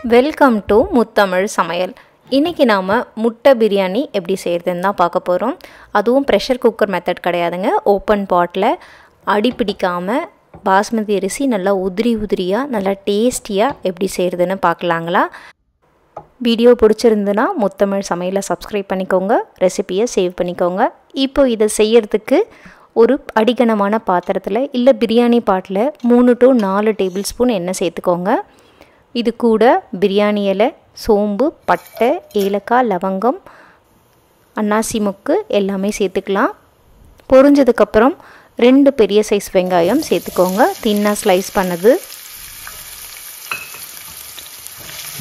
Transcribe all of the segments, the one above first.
Welcome to முத்தமிழ் சமையல். இன்றைக்கி நாம் முட்டை பிரியாணி எப்படி செய்கிறதுன்னு தான் பார்க்க போகிறோம். அதுவும் ப்ரெஷர் குக்கர் மெத்தட் கிடையாதுங்க. ஓப்பன் பாட்டில் அடி பிடிக்காமல் பாஸ்மதி அரிசி நல்லா உதிரியாக நல்லா டேஸ்டியாக எப்படி செய்கிறதுன்னு பார்க்கலாங்களா? வீடியோ பிடிச்சிருந்துன்னா முத்தமிழ் சமையலை சப்ஸ்கிரைப் பண்ணிக்கோங்க, ரெசிபியை சேவ் பண்ணிக்கோங்க. இப்போ இதை செய்யறதுக்கு ஒரு அடிகனமான பாத்திரத்தில் இல்லை பிரியாணி பாட்டில் 3 to 4 டேபிள் ஸ்பூன் எண்ணெய் சேர்த்துக்கோங்க. இது கூட பிரியாணி இலை, சோம்பு, பட்டை, ஏலக்காய், லவங்கம், அன்னாசி மொக்கு எல்லாமே சேர்த்துக்கலாம். பொரிஞ்சதுக்கப்புறம் 2 பெரிய சைஸ் வெங்காயம் சேர்த்துக்கோங்க, தின்னாக ஸ்லைஸ் பண்ணது.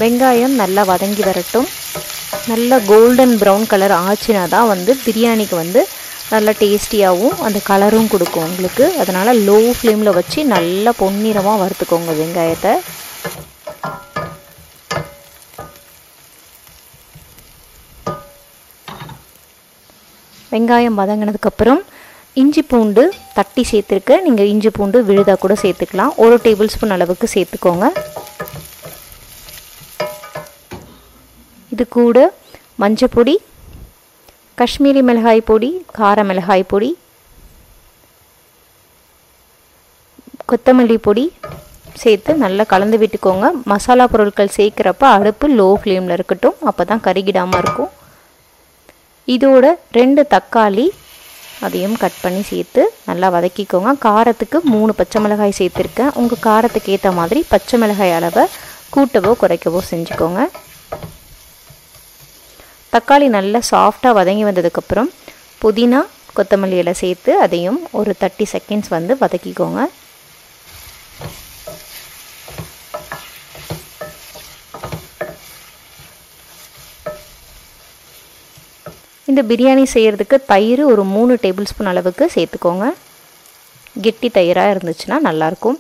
வெங்காயம் நல்லா வதங்கி வரட்டும். நல்லா கோல்டன் ப்ரௌன் கலர் ஆச்சுனா தான் பிரியாணிக்கு நல்லா டேஸ்டியாகவும் அந்த கலரும் கொடுக்கும் உங்களுக்கு. அதனால் லோ ஃப்ளேமில் வச்சு நல்லா பொன்னிறமாக வறுத்துக்கோங்க வெங்காயத்தை. வெங்காயம் வதங்கினதுக்கப்புறம் இஞ்சி பூண்டு தட்டி சேர்த்துருக்கேன். நீங்கள் இஞ்சி பூண்டு விழுதா கூட சேர்த்துக்கலாம். 1 டேபிள் ஸ்பூன் அளவுக்கு சேர்த்துக்கோங்க. இது கூட மஞ்சள் பொடி, காஷ்மீரி மிளகாய் பொடி, கார மிளகாய் பொடி, கொத்தமல்லி பொடி சேர்த்து நல்லா கலந்து விட்டுக்கோங்க. மசாலா பொருட்கள் சேர்க்குறப்ப அடுப்பு லோ ஃப்ளேமில் இருக்கட்டும், அப்போ தான் கருகிடாமல் இருக்கும். இதோட 2 தக்காளி அதையும் கட் பண்ணி சேர்த்து நல்லா வதக்கிக்கோங்க. காரத்துக்கு 3 பச்சை மிளகாய் சேர்த்துருக்கேன். உங்கள் காரத்துக்கு ஏற்ற மாதிரி பச்சை மிளகாய் அளவை கூட்டவோ குறைக்கவோ செஞ்சுக்கோங்க. தக்காளி நல்லா சாஃப்டாக வதங்கி வந்ததுக்கப்புறம் புதினா, கொத்தமல்லி இலை சேர்த்து அதையும் ஒரு 30 செகண்ட்ஸ் வதக்கிக்கோங்க. இந்த பிரியாணி செய்கிறதுக்கு தயிர் ஒரு 3 டேபிள் ஸ்பூன் அளவுக்கு சேர்த்துக்கோங்க. கெட்டி தயிராக இருந்துச்சுன்னா நல்லாயிருக்கும்.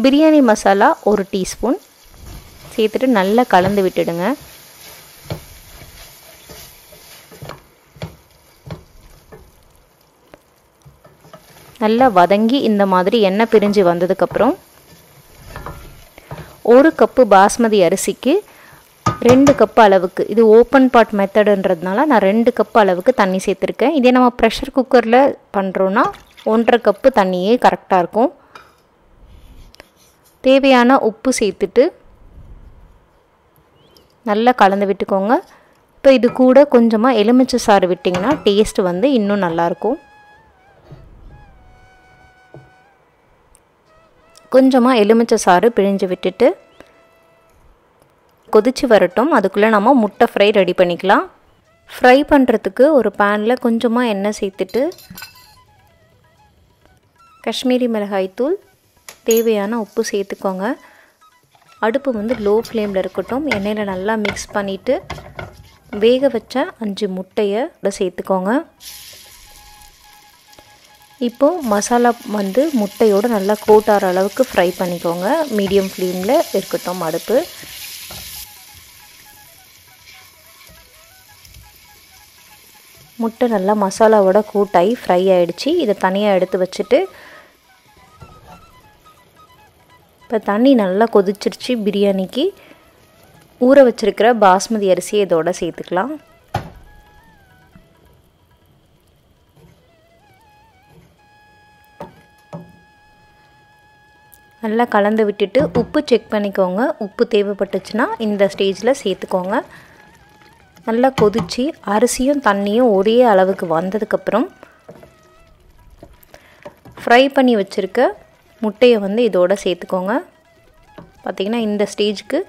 பிரியாணி மசாலா 1 டீஸ்பூன் சேர்த்துட்டு நல்லா கலந்து விட்டுடுங்க. நல்லா வதங்கி இந்த மாதிரி எண்ணெய் பிரிஞ்சு வந்ததுக்கப்புறம் 1 கப்பு பாஸ்மதி அரிசிக்கு 2 கப்பு அளவுக்கு, இது ஓப்பன் பாட் மெத்தடுன்றதுனால நான் 2 கப்பு அளவுக்கு தண்ணி சேர்த்துருக்கேன். இதே நம்ம ப்ரெஷர் குக்கரில் பண்ணுறோன்னா 1.5 கப்பு தண்ணியே கரெக்டாக இருக்கும். தேவையான உப்பு சேர்த்துட்டு நல்லா கலந்து விட்டுக்கோங்க. இப்போ இது கூட கொஞ்சமாக எலுமிச்சை சாறு விட்டிங்கன்னா டேஸ்ட் இன்னும் நல்லாயிருக்கும். கொஞ்சமாக எலுமிச்சை சாறு பிழிஞ்சு விட்டுட்டு கொதிச்சு வரட்டும். அதுக்குள்ளே நம்ம முட்டை ஃப்ரை ரெடி பண்ணிக்கலாம். ஃப்ரை பண்ணுறதுக்கு ஒரு பேனில் கொஞ்சமாக எண்ணெய் சேர்த்துட்டு காஷ்மீரி மிளகாய் தூள், தேவையான உப்பு சேர்த்துக்கோங்க. அடுப்பு லோ ஃப்ளேமில் இருக்கட்டும். எண்ணெயில் நல்லா மிக்ஸ் பண்ணிவிட்டு வேக வச்ச 5 முட்டையை சேர்த்துக்கோங்க. இப்போது மசாலா முட்டையோடு நல்லா கோட்டார அளவுக்கு ஃப்ரை பண்ணிக்கோங்க. மீடியம் ஃப்ளேமில் இருக்கட்டும் அடுப்பு. முட்டை நல்லா மசாலாவோட கூட்டாகி ஃப்ரை ஆகிடுச்சு. இதை தனியாக எடுத்து வச்சுட்டு இப்போ தண்ணி நல்லா கொதிச்சிருச்சு. பிரியாணிக்கு ஊற வச்சுருக்கிற பாஸ்மதி அரிசியை இதோட சேர்த்துக்கலாம். நல்லா கலந்து விட்டுட்டு உப்பு செக் பண்ணிக்கோங்க. உப்பு தேவைப்பட்டுச்சுன்னா இந்த ஸ்டேஜில் சேர்த்துக்கோங்க. நல்லா கொதித்து அரிசியும் தண்ணியும் ஒரே அளவுக்கு வந்ததுக்கப்புறம் ஃப்ரை பண்ணி வச்சுருக்க முட்டையை இதோட சேர்த்துக்கோங்க. பார்த்திங்கன்னா இந்த ஸ்டேஜுக்கு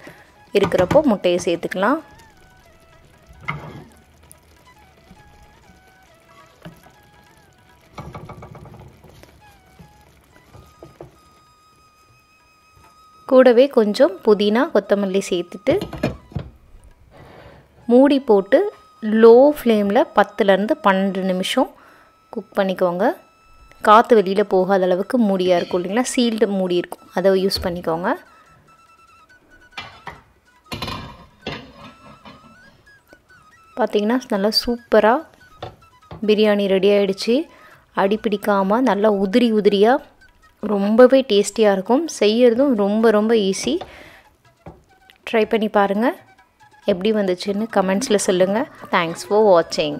இருக்கிறப்போ முட்டையை சேர்த்துக்கலாம். கூடவே கொஞ்சம் புதினா, கொத்தமல்லி சேர்த்துட்டு மூடி போட்டு லோ ஃப்ளேமில் 10லேருந்து 12 நிமிஷம் குக் பண்ணிக்கோங்க. காற்று வெளியில் போகாத அளவுக்கு மூடியாக இருக்கும் இல்லைங்களா, சீல்டு மூடி இருக்கும், அதை யூஸ் பண்ணிக்கோங்க. பார்த்திங்கன்னா நல்லா சூப்பராக பிரியாணி ரெடி ஆகிடுச்சு. அடி பிடிக்காமல் நல்லா உதிரியாக ரொம்பவே டேஸ்டியாக இருக்கும். செய்யறதும் ரொம்ப ஈஸி. ட்ரை பண்ணி பாருங்கள். எப்படி வந்துச்சுன்னு கமெண்ட்ஸில் சொல்லுங்கள். தேங்க்ஸ் ஃபார் வாட்சிங்.